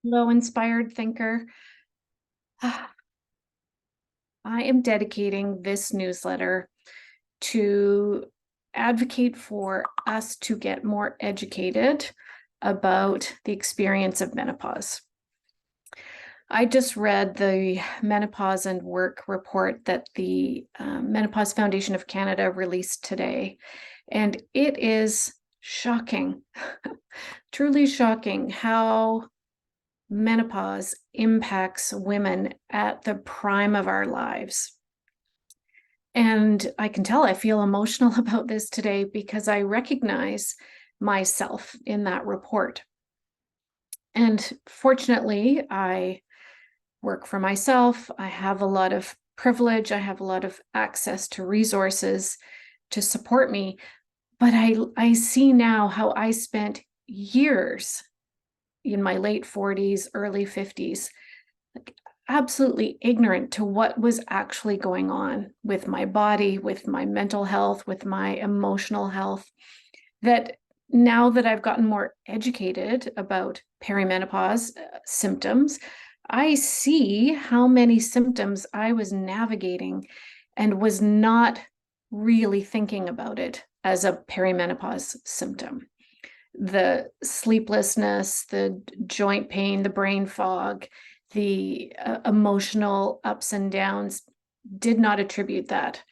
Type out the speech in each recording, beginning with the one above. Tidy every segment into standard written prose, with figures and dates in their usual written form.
Hello, inspired thinker. I am dedicating this newsletter to advocate for us to get more educated about the experience of menopause. I just read the Menopause and Work report that the Menopause Foundation of Canada released today, and it is shocking, truly shocking how menopause impacts women at the prime of our lives. And I can tell I feel emotional about this today because I recognize myself in that report. And fortunately, I work for myself. I have a lot of privilege. I have a lot of access to resources to support me. But I see now how I spent years in my late 40s, early 50s, like absolutely ignorant to what was actually going on with my body, with my mental health, with my emotional health. That now that I've gotten more educated about perimenopause symptoms, I see how many symptoms I was navigating and was not really thinking about it as a perimenopause symptom. The sleeplessness, the joint pain, the brain fog, the emotional ups and downs, did not attribute that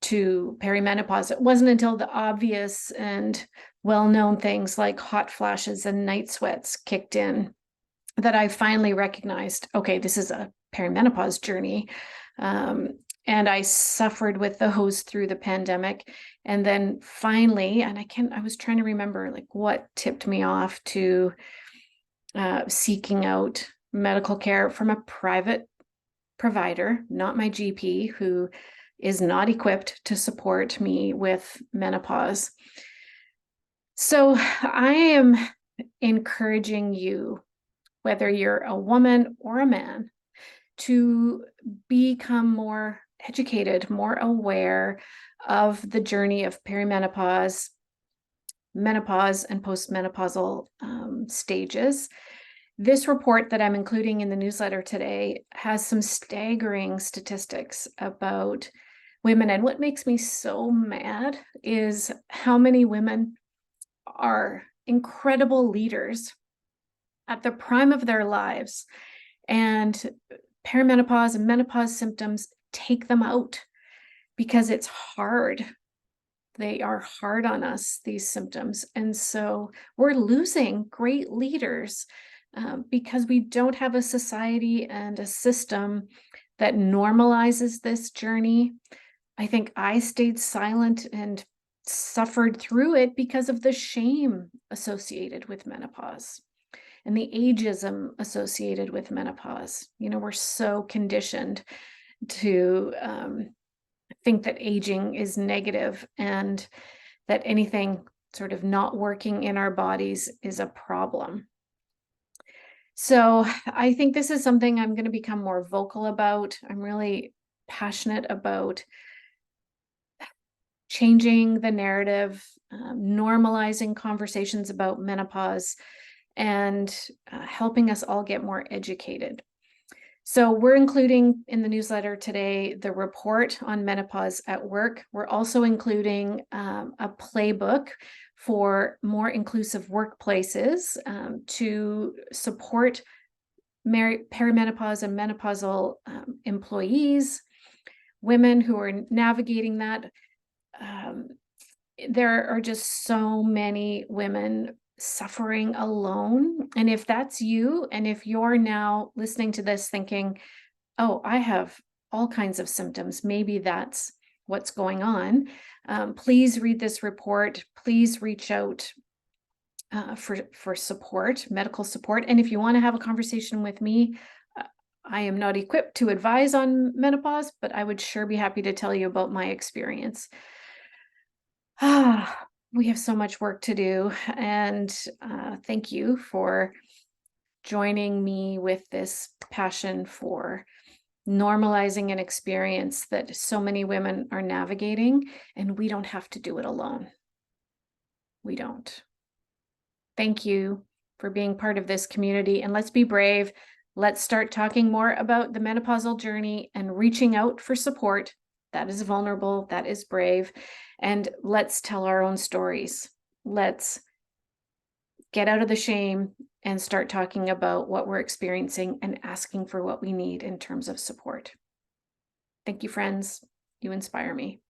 to perimenopause. It wasn't until the obvious and well-known things like hot flashes and night sweats kicked in that I finally recognized, okay, this is a perimenopause journey. And I suffered with those through the pandemic. And then finally, and I was trying to remember like what tipped me off to seeking out medical care from a private provider, not my GP, who is not equipped to support me with menopause. So I am encouraging you, whether you're a woman or a man, to become more educated, more aware of the journey of perimenopause, menopause, and postmenopausal stages. This report that I'm including in the newsletter today has some staggering statistics about women. And what makes me so mad is how many women are incredible leaders at the prime of their lives, and perimenopause and menopause symptoms take them out because it's hard. They are hard on us, these symptoms. And so we're losing great leaders because we don't have a society and a system that normalizes this journey. I think I stayed silent and suffered through it because of the shame associated with menopause and the ageism associated with menopause. You know, we're so conditioned to think that aging is negative and that anything sort of not working in our bodies is a problem. So I think this is something I'm going to become more vocal about. I'm really passionate about changing the narrative, normalizing conversations about menopause, and helping us all get more educated. So we're including in the newsletter today the report on menopause at work. We're also including a playbook for more inclusive workplaces to support perimenopause and menopausal employees, women who are navigating that. There are just so many women suffering alone. And if that's you, and if you're now listening to this thinking, oh, I have all kinds of symptoms, maybe that's what's going on, please read this report. Please reach out for support, medical support. And if you want to have a conversation with me, I am not equipped to advise on menopause, but I would sure be happy to tell you about my experience. We have so much work to do, and thank you for joining me with this passion for normalizing an experience that so many women are navigating, and we don't have to do it alone. We don't. Thank you. for being part of this community. And let's be brave. Let's start talking more about the menopausal journey and reaching out for support. That is vulnerable, that is brave. And let's tell our own stories. Let's get out of the shame and start talking about what we're experiencing and asking for what we need in terms of support. Thank you, friends. You inspire me.